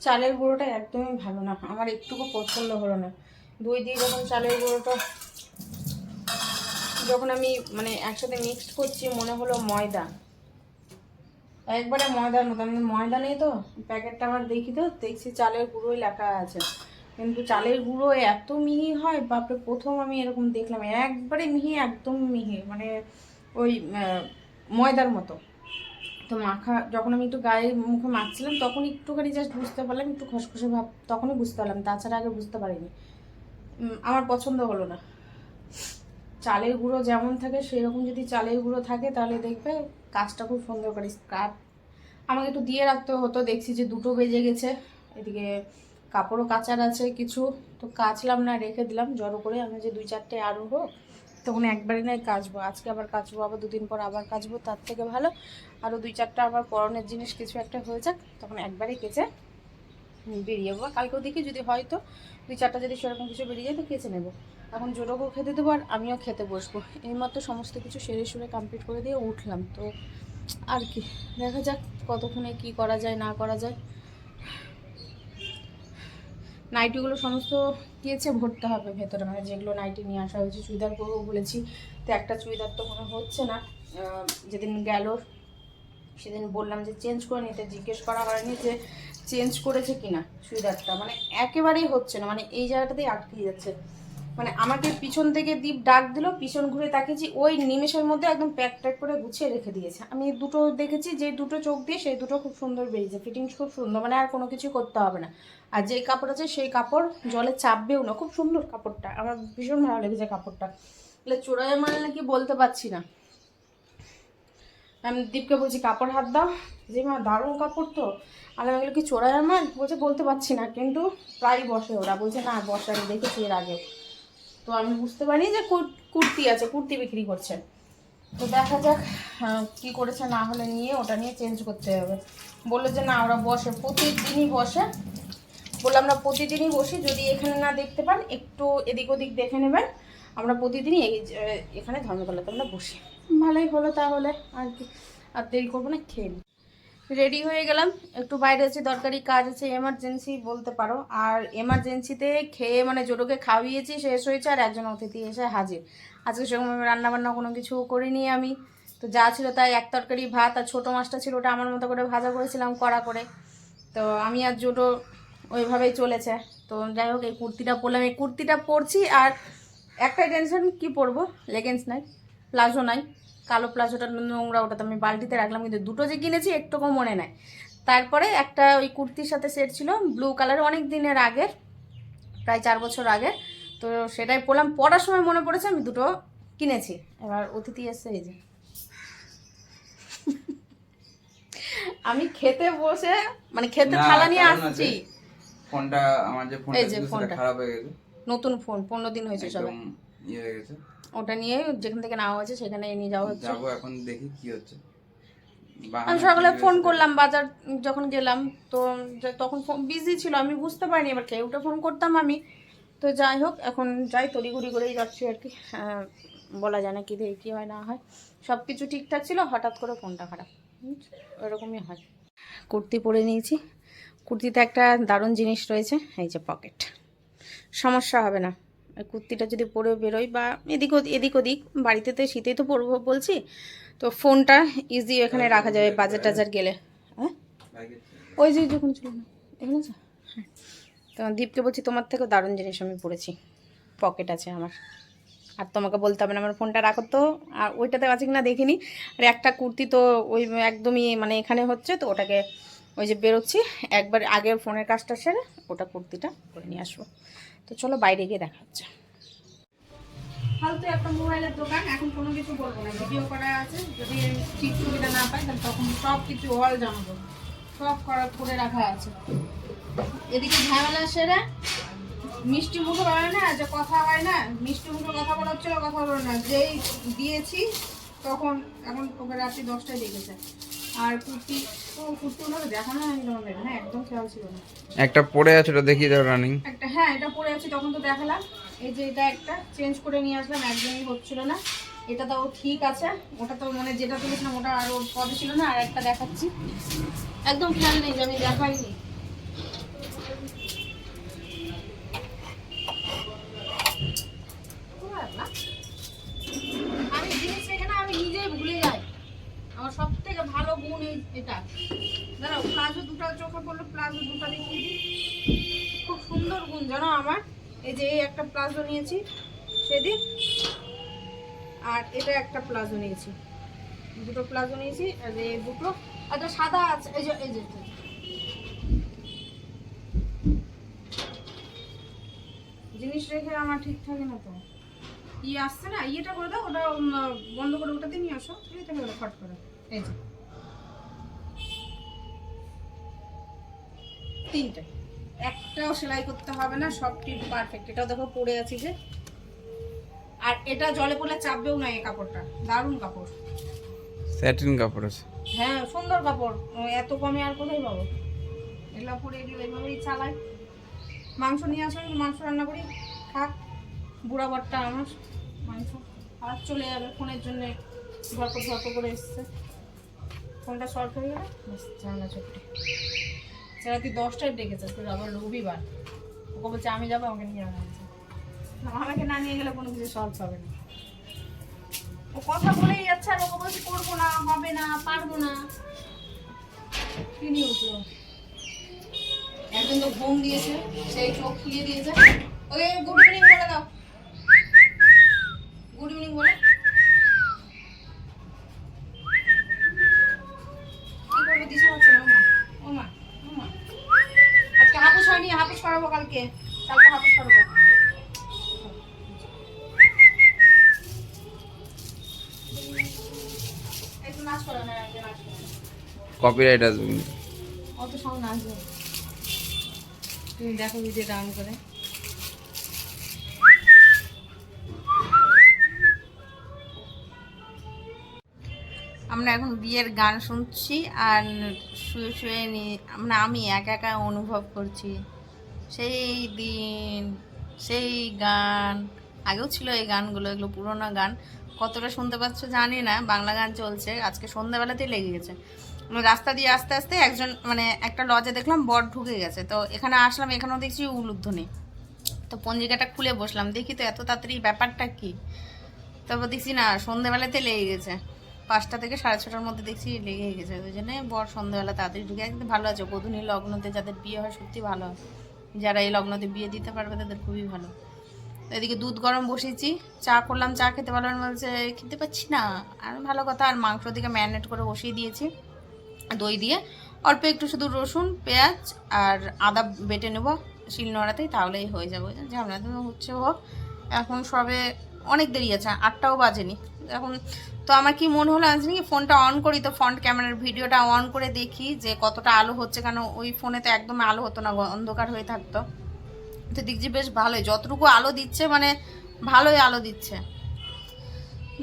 চালের গুঁড়োটা একদমই ভালো না, আমার একটুকু পছন্দ হলো না। দই দিয়ে যখন চালের গুঁড়োটা যখন আমি মানে একসাথে মিক্সড করছি মনে হলো ময়দা, একবারে ময়দার মতো। আমি ময়দা নেই তো প্যাকেটটা আবার দেখি, তো দেখছি চালের গুঁড়োই লেখা আছে, কিন্তু চালের গুঁড়ো এত মিহি হয় বাপরে, প্রথম আমি এরকম দেখলাম। একবারে মিহি, একদম মিহি, মানে ওই ময়দার মতো। তো মাখা যখন আমি একটু গায়ে মুখে মাখছিলাম তখন একটুখানি জাস্ট বুঝতে পারলাম, একটু খসখসে ভাব, তখনই বুঝতে পারলাম, তাছাড়া আগে বুঝতে পারিনি। আমার পছন্দ হলো না। চালের গুঁড়ো যেমন থাকে সেরকম যদি চালের গুঁড়ো থাকে তাহলে দেখবে কাজটা খুব সুন্দর করে। কাপ আমাকে একটু দিয়ে রাখতে হতো, দেখছি যে 2টো বেজে গেছে, এদিকে কাপড়ও কাচার আছে কিছু, তো কাচলাম না, রেখে দিলাম জড়ো করে। আমি যে 2-4টে আরও হোক তখন একবারই নয় কাচবো, আজকে আবার কাচবো, আবার 2 দিন পর আবার কাচবো, তার থেকে ভালো আরও 2-4টা আমার পরনের জিনিস কিছু একটা হয়ে যাক, তখন একবারে কেচে বেরিয়ে যাবো। কালকেও দেখি যদি হয়তো 2-4টা যদি সেরকম কিছু বেরিয়ে যায় তো কেচে নেবো। এখন জোরকেও খেতে দেবো আর আমিও খেতে বসবো। এইমাত্র সমস্ত কিছু সেরে সুরে কমপ্লিট করে দিয়ে উঠলাম, তো আর কি দেখা যাক কতক্ষণে কি করা যায় না করা যায়। নাইটিগুলো সমস্ত দিয়েছে ভরতে হবে ভেতরে, মানে যেগুলো নাইটি নিয়ে আসা হয়েছে। চুড়িদার করবো বলেছি, তো একটা চুড়িদার তো কোনো হচ্ছে না। যেদিন গেল সেদিন বললাম যে চেঞ্জ করে নিতে, জিজ্ঞেস করা হয়নি যে চেঞ্জ করেছে কিনা চুড়িদারটা, মানে একেবারেই হচ্ছে না, মানে এই জায়গাটাতেই আটকে যাচ্ছে। মানে আমাকে পিছন থেকে দীপ ডাক দিল, পিছন ঘুরে তাকিয়েছি, ওই নিমেষের মধ্যে একদম প্যাক ট্যাক করে গুছিয়ে রেখে দিয়েছে। আমি 2টো দেখেছি, যে 2টো চোখ দিয়ে সেই 2টো খুব সুন্দর বেরিয়েছে, ফিটিংস খুব সুন্দর, মানে আর কোনো কিছু করতে হবে না। আর যেই কাপড় আছে সেই কাপড় জলে চাপবেও না, খুব সুন্দর কাপড়টা, আমার ভীষণ ভালো লেগেছে কাপড়টা। তাহলে চোরাই মাল নাকি বলতে পারছি না। আমি দীপকে বলছি কাপড় হাত দাও, যে মা দারুণ কাপড় তো, আর আমি এগুলো কি চোরাই মাল বলছে, বলতে পারছি না, কিন্তু প্রায় বসে ওরা, বলছে না বসে, আমি দেখেছি এর আগেও। তো আমি বুঝতে পারি যে কুর্তি আছে, কুর্তি বিক্রি করছে। তো দেখা যাক কি করেছে, না হলে নিয়ে ওটা নিয়ে চেঞ্জ করতে হবে। বললো যে না ওরা বসে, প্রতিদিনই বসে। বললাম আমরা প্রতিদিনই বসি, যদি এখানে না দেখতে পান একটু এদিক ওদিক দেখে নেবেন, আমরা প্রতিদিনই এখানে ধর্মতলাতে আমরা বসি। ভালোই হলো তাহলে, আর কি আর দেরি করবো না, খেয়ে নিই। রেডি হয়ে গেলাম, একটু বাইরে আছে, দরকারি কাজ আছে, এমার্জেন্সি বলতে পারো। আর এমার্জেন্সিতে খেয়ে মানে জোরকে খাওয়িয়েছি, শেষ হয়েছে, আর একজন অতিথি এসে হাজির। আজকে সেরকম রান্নাবান্না কোনো কিছু করিনি আমি, তো যা ছিল তাই, এক তরকারি ভাত, আর ছোটো মাছটা ছিল ওটা আমার মতো করে ভাজা করেছিলাম কড়া করে। তো আমি আর জোটো ওইভাবেই চলেছে। তো যাই হোক, এই কুর্তিটা পরলাম, এই কুর্তিটা পরছি, আর একটাই টেনশন, কি পরবো, লেগিংস নাই, প্লাজো নাই, কালো প্লাজোটা নোংরা, ওটা তো আমি বালতিতে রাখলাম, কিন্তু 2টো যে কিনেছি একটুকু মনে নাই। তারপরে একটা ওই কুর্তির সাথে সেট ছিল ব্লু কালার, অনেক দিনের আগের, প্রায় 4 বছর আগে, তো সেটাই পরলাম। পরার সময় মনে পড়েছে আমি 2টো কিনেছি। এবার অতিথি এসছে, এই যে আমি খেতে বসে মানে খেতে থালা নিয়ে আসছি, ফোনটা আমার যে ফোনটা ছিল সেটা খারাপ হয়ে গেছে, নতুন ফোন, 15 দিন হয়েছে সবে, ইয়ে হয়ে গেছে, ওটা নিয়ে যেখান থেকে নেওয়া হয়েছে সেখানে নিয়ে যাওয়া হচ্ছে। যাবো এখন, দেখি কি হচ্ছে। আমি সকালে ফোন করলাম বাজার যখন গেলাম, তো তখন বিজি ছিল, আমি বুঝতে পারিনি, এবার খেয়ে উঠে ফোন করতাম আমি। তো যাই হোক, এখন যাই তড়িঘড়ি করেই যাচ্ছি আর কি, বলা যায় না কি দেখি কী হয় না হয়। সব কিছু ঠিকঠাক ছিল, হঠাৎ করে ফোনটা খারাপ, এরকমই হয়। কুর্তি পরে নিয়েছি, কুর্তিতে একটা দারুণ জিনিস রয়েছে, এই যে পকেট, সমস্যা হবে না। কুর্তিটা যদি পরে বেরোই বা এদিক ওদিক, বাড়িতে তো শীতেই তো পরবো বলছি, তো ফোনটা ইজি এখানে রাখা যাবে বাজার টাজার গেলে। হ্যাঁ ওই যে যখন ছিল না এখানে, হ্যাঁ। তো দীপকে বলছি তোমার থেকেও দারুণ জিনিস আমি পড়েছি, পকেট আছে আমার, আর তোমাকে বলতে হবে না আমার ফোনটা রাখো তো। আর ওইটাতে আছে কিনা দেখিনি। আর একটা কুর্তি তো ওই একদমই মানে এখানে হচ্ছে, তো ওটাকে ওই যে বেরোচ্ছি একবার আগে ফোনের কাজটা সেরে ওটা কুর্তিটা করে নিয়ে আসবো। তো চলো বাইরে গিয়ে দেখা হচ্ছে। ফালতু একটা মোবাইলের দোকান, এখন কোনো কিছু বলবো না, ভিডিও করা আছে, যদি ঠিক সুবিধা না পাই তাহলে তখন সব কিছু অল জানাবো, সব করে রাখা আছে। এদিকে ঝামেলা সেরে মিষ্টি মুখে বলে না যে কথা হয় না, মিষ্টি মুখে কথা বলা হচ্ছিল, কথা বলো না, যেই দিয়েছি তখন এখন ওকে রাত্রি 10টায় দেখেছে। আর কুর্তিগুলো দেখানো হয়নি তোমাদের, হ্যাঁ একদম খেয়াল ছিল না। একটা পড়ে আছে, ওটা দেখিয়ে দাও রানিং একটা, হ্যাঁ এটা পরে আছি তখন তো দেখালাম। এই যে এটা একটা চেঞ্জ করে নিয়ে আসলাম, একদমই হচ্ছিল না, এটা তাও ঠিক আছে, ওটা তো মানে যেটা তুলেছিলাম ওটা আরও পদে ছিল না। আর একটা দেখাচ্ছি, একদম খেয়াল নেই যে আমি দেখাইনি, থেকে ভালো গুণ এটা। দাঁড়াও, প্লাজো দুটো চোখে পড়লো, প্লাজো দুটো দেখিয়ে দিই। খুব সুন্দর গুণ জানো আমার। এই যে এই একটা প্লাজো নিয়েছি সেদিন, আর এটা একটা প্লাজো নিয়েছি, দুটো প্লাজো নিয়েছি। আর এই দুটো একটা সাদা আছে, এই যে জিনিস রেখে আমার ঠিক থাকে না তো। আসছে না, ইয়েটা করে দাও, ওটা বন্ধ করে ওটাতে নিয়ে আসো, ঠিক আছে? ফট করে এই যে তিনটে, একটাও সেলাই করতে হবে না, সবটি পারফেক্ট। এটাও দেখো পরে আছি যে, আর এটা জলে পড়লে চাপবেও না। এই কাপড়টা দারুণ কাপড়, স্যাটিন কাপড় আছে। হ্যাঁ সুন্দর কাপড়, এত কমে আর কোথায় পাবো? এগুলো পরে এগুলো এইভাবেই চালাই। মাংস নিয়ে আসো, মাংস রান্না করি, খাক বুড়া বরটা আমার। মাংস আর চলে যাবে, ফোনের জন্য ধরপ করে এসছে। ফোনটা শর্ট হয়ে গেলে জানলা চোখটা রাত্রি 10টায় ডেকেছে, তোর আবার রবিবার। ওকে বলছে আমি যাবো, আমাকে নিয়ে যাবো। আমাকে না নিয়ে গেলে কোনো কিছু সলভ হবে না। ও কথা বলেই যাচ্ছে, আর ওকে বলছে করবো না, হবে না, পারবো না। কি নিয়ে উঠলো? একজন তো ঘুম দিয়েছে, সেই চোখ খুলিয়ে দিয়েছে। ওকে গুড ইভিনিং বলে দাও, গুড ইভিনিং বলে। কি করবে দিশা হচ্ছে না। ওমা আজকে হাপুস হয়নি, হাপুস করাবো কালকে হাপুস করাবো। একটু নাচ করো না, নাচ করো, কপিরাইট আসবে। অত সাউন্ড আসবে। তুমি দেখো ভিডিও ডাউন করে। আমরা এখন বিয়ের গান শুনছি আর শুয়ে শুয়ে আমি একা একা অনুভব করছি সেই দিন, সেই গান। আগেও ছিল এই গানগুলো, এগুলো পুরোনো গান। কতটা শুনতে পাচ্ছ জানি না, বাংলা গান চলছে। আজকে সন্ধ্যাবেলাতেই লেগে গেছে। রাস্তা দিয়ে আস্তে আস্তে একজন একটা লজে দেখলাম বর ঢুকে গেছে, তো এখানে আসলাম, এখানেও দেখছি উলুধ্বনি। তো পঞ্জিকাটা খুলে বসলাম, দেখি তো এত তাড়াতাড়ি ব্যাপারটা কি। তারপর দেখছি না, সন্ধ্যাবেলাতে লেগে গেছে। 5টা থেকে 6:30টার মধ্যে দেখছি লেগেই গেছে। ওই জন্য বর সন্ধ্যাবেলা তাড়াতাড়ি ঢুকে একদম ভালো আছে। বধূনির লগ্নতে যাদের বিয়ে হয় সত্যি ভালো হয়, যারা এই লগ্নতে বিয়ে দিতে পারবে তাদের খুবই ভালো। এদিকে দুধ গরম বসেছি, চা করলাম, চা খেতে পারলাম, বলছে খেতে পাচ্ছি না। আর ভালো কথা। আর মাংস দিকে ম্যারিনেট করে বসিয়ে দিয়েছি দই দিয়ে, অল্প একটু শুধু রসুন পেঁয়াজ আর আদা বেটে নেবো শিলনোড়াতেই, তাহলেই হয়ে যাবে। ঝামেলা তো হচ্ছে হোক, এখন সবে অনেক দেরি আছে, 8টাও বাজেনি এখন। তো আমার কি মনে হলো আজ নাকি ফোনটা অন করি, তো ফ্রন্ট ক্যামেরার ভিডিওটা অন করে দেখি যে কতটা আলো হচ্ছে, কেন ওই ফোনে তো একদম আলো হতো না, অন্ধকার হয়ে থাকতো। তো দেখছি বেশ ভালোই, যতটুকু আলো দিচ্ছে ভালোই আলো দিচ্ছে।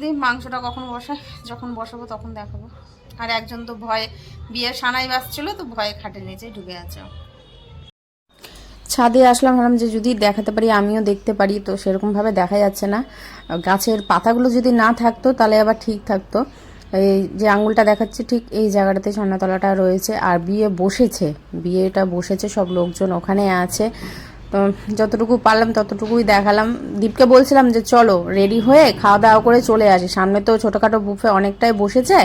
দিই মাংসটা কখন বসাই, যখন বসাবো তখন দেখাবো। আর একজন তো ভয়ে, বিয়ের সানাই বাজছিল তো ভয়ে খাটের নিচে ঢুকে আছে। ছাদে আসলাম, ভাবলাম যে যদি দেখাতে পারি, আমিও দেখতে পারি, তো সেরকমভাবে দেখা যাচ্ছে না। গাছের পাতাগুলো যদি না থাকতো তাহলে আবার ঠিক থাকতো। এই যে আঙুলটা দেখাচ্ছে ঠিক এই জায়গাটাতে ছান্নাতলাটা রয়েছে। আর বিয়েটা বসেছে, সব লোকজন ওখানে আছে। তো যতটুকু পারলাম ততটুকুই দেখালাম। দীপকে বলছিলাম যে চলো রেডি হয়ে খাওয়া দাওয়া করে চলে আসি, সামনে তো ছোটোখাটো বুফে অনেকটাই বসেছে,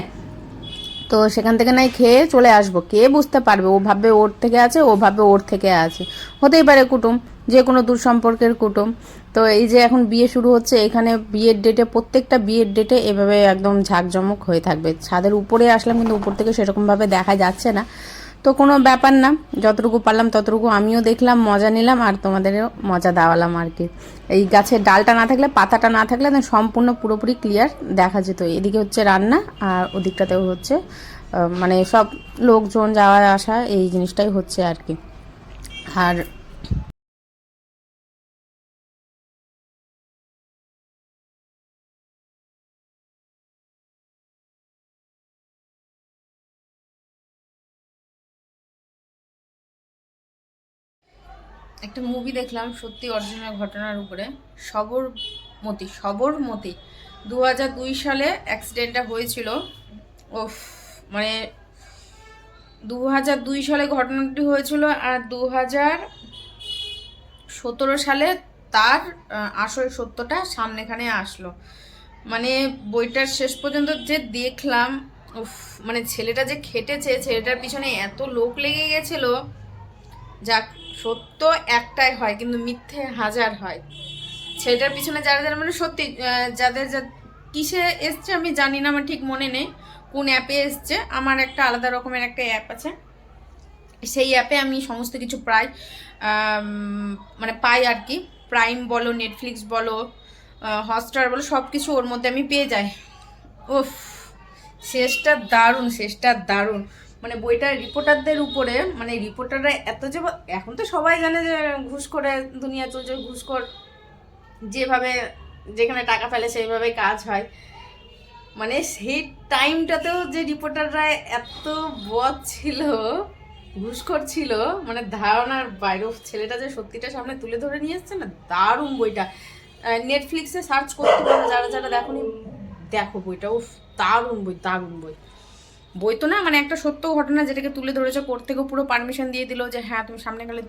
তো সেখান থেকে নাই খেয়ে চলে আসবো। কে বুঝতে পারবে, ও ভাববে ওর থেকে আছে, ও ভাববে ওর থেকে আছে, হতেই পারে কুটুম, যে কোনো দূর সম্পর্কের কুটুম। তো এই যে এখন বিয়ে শুরু হচ্ছে, এখানে বিয়ের ডেটে, প্রত্যেকটা বিয়ের ডেটে এভাবে একদম ঝাঁকজমক হয়ে থাকবে। ছাদের উপরে আসলাম কিন্তু উপর থেকে সেরকমভাবে দেখা যাচ্ছে না, তো কোনো ব্যাপার না। যতটুকু পারলাম ততটুকু আমিও দেখলাম, মজা নিলাম, আর তোমাদেরও মজা দেওয়ালাম আর কি। এই গাছের ডালটা না থাকলে, পাতাটা না থাকলে সম্পূর্ণ পুরোপুরি ক্লিয়ার দেখা যেত। এদিকে হচ্ছে রান্না, আর ওদিকটাতেও হচ্ছে সব লোকজন যাওয়া আসা, এই জিনিসটাই হচ্ছে আর কি। আর একটা মুভি দেখলাম সত্যি অরিজিনাল ঘটনার উপরে, সবরমতী 2002 সালে অ্যাক্সিডেন্টটা হয়েছিল। ওফ, 2002 সালে ঘটনাটি হয়েছিল, আর 2017 সালে তার আসল সত্যটা সামনেখানে আসলো। বইটার শেষ পর্যন্ত যে দেখলাম, উফ, মানে ছেলেটা যে খেটেছে, ছেলেটার পিছনে এত লোক লেগে গেছিল। যাক, সত্য একটাই হয় কিন্তু মিথ্যে হাজার হয়। ছেলেটার পিছনে যারা যারা মানে সত্যি যাদের কিসে এসছে আমি জানি না, আমার ঠিক মনে নেই কোন অ্যাপে এসছে। আমার একটা আলাদা রকমের একটা অ্যাপ আছে, সেই অ্যাপে আমি সমস্ত কিছু প্রায় মানে পাই আর কি। প্রাইম বলো, নেটফ্লিক্স বলো, হটস্টার বলো, সব কিছু ওর মধ্যে আমি পেয়ে যাই। উফ, শেষটা দারুণ, শেষটা দারুণ। মানে বইটার রিপোর্টারদের উপরে, মানে রিপোর্টাররা এত যে, এখন তো সবাই জানে যে ঘুষ করে দুনিয়া চলছে, ঘুষখোর যেভাবে যেখানে টাকা ফেলে সেইভাবে কাজ হয়। মানে সেই টাইমটাতেও যে রিপোর্টাররা এত বদ ছিল, ঘুষখোর ছিল, মানে ধারণার বাইরে। ছেলেটা যে সত্যিটা সামনে তুলে ধরে নিয়ে এসছে না, দারুণ বইটা। নেটফ্লিক্সে সার্চ করতে পারো, যারা যারা দেখোনি দেখো বইটা। উফ, দারুণ বই, দারুণ বই। বই তো না, মানে একটা সত্য ঘটনা যেটাকে তুলে ধরেছে, কোর্ট থেকেও পুরো পারমিশন দিয়ে দিল যে হ্যাঁ তুমি সামনে গেলে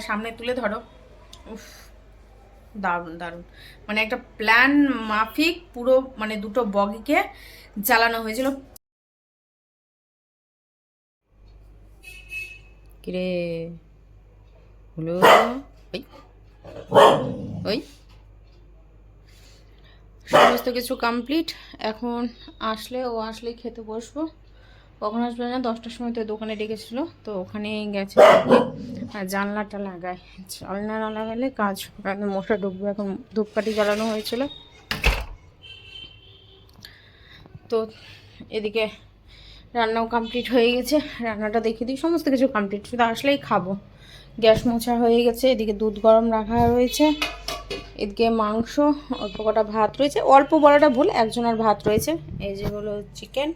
সামনে তুলে ধরো। উফ, দারুণ দারুণ। মানে একটা প্ল্যান মাফিক পুরো, মানে দুটো বগিকে জ্বালানো হয়েছিল। কিরে হলো, ওই ওই সমস্ত কিছু কমপ্লিট। এখন আসলেই খেতে বসবো। কখন আসবে না, 10টার সময় তো দোকানে ডেকেছিল, তো ওখানে গেছে। আর জানলাটা লাগায়, জানলা না লাগালে কাজ মশা ঢুকবে। এখন ধূপকাঠি জ্বালানো হয়েছিল, তো এদিকে রান্নাও কমপ্লিট হয়ে গেছে। রান্নাটা দেখে দিই, সমস্ত কিছু কমপ্লিট, শুধু আসলেই খাবো। গ্যাস মোছা হয়ে গেছে, এদিকে দুধ গরম রাখা রয়েছে, এদিকে মাংস, অল্প কটা ভাত রয়েছে। অল্প বলাটা ভুল, একজনের ভাত রয়েছে। এই যে হলো চিকেন।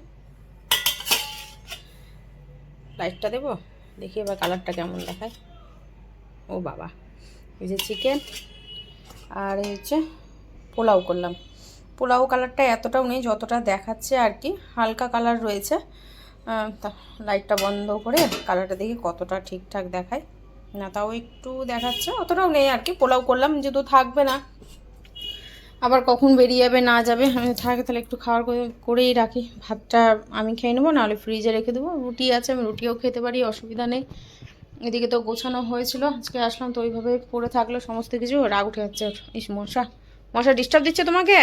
লাইটটা দেবো, দেখি এবার কালারটা কেমন দেখায়। ও বাবা, এই যে চিকেন। আর এই হচ্ছে পোলাও করলাম। পোলাও কালারটা এতটাও নেই যতটা দেখাচ্ছে আর কি, হালকা কালার রয়েছে। তা লাইটটা বন্ধ করে কালারটা দেখি কতটা ঠিকঠাক দেখায়। না তাও একটু দেখাচ্ছে, অতটাও নেই আর কি। পোলাও করলাম, যেহেতু থাকবে না, আবার কখন বেরিয়ে যাবে না যাবে, আমি থাকে তাহলে একটু খাওয়ার করেই রাখি। ভাতটা আমি খেয়ে নেবো, নাহলে ফ্রিজে রেখে দেবো। রুটি আছে, আমি রুটিও খেতে পারি, অসুবিধা নেই। এদিকে তো গোছানো হয়েছিল, আজকে আসলাম তো ওইভাবে পড়ে থাকলো সমস্ত কিছু। রাগ উঠে যাচ্ছে। ইস, মশা ডিস্টার্ব দিচ্ছে তোমাকে।